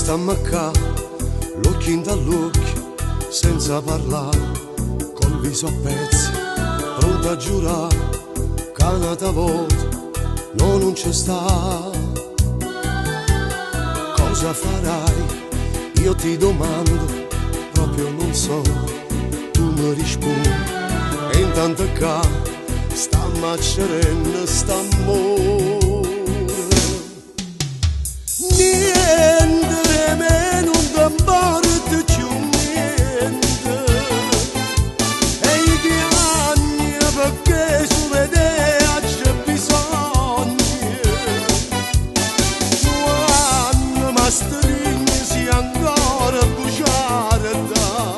stamma qua, l'occhio in dall'occhio, senza parlare, col viso a pezzi, pronto a giurare, che un'altra volta no, non c'è sta. Cosa farai? Io ti domando, proprio non so, tu mi rispondi, e intanto qua sta macerendo st'amore. Niente meno da morte più niente, e gli anni perché su vedea c'è bisogno, quando masterini si ancora bruciare da,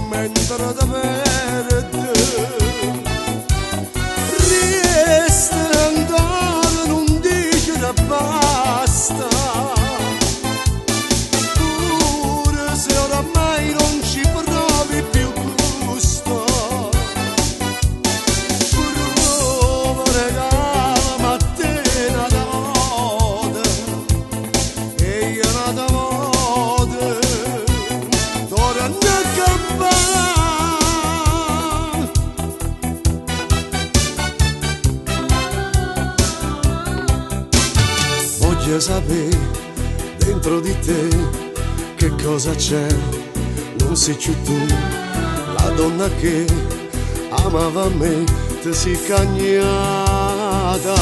mentre da verde resta ancora non dice da basta, pure se oramai non ci provi più gusto, prova regalami a te una volta e io una volta torno a campare. Voglio sapere dentro di te che cosa c'è, non sei più tu, la donna che amava me, ti sei cagnata.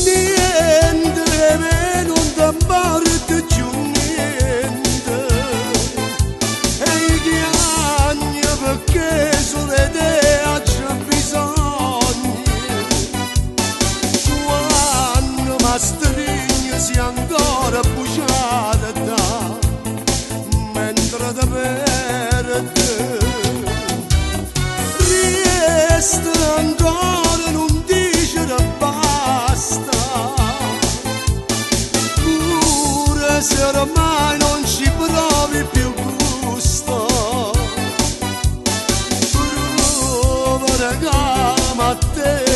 Niente meno da morte più niente, e gli anni perché sulle idee c'è bisogno, quando masterigno si ancora bruciata da, mentre da verde resta ancora non dice da basta, pure se ormai non ci provi più gusto, prova regalami a te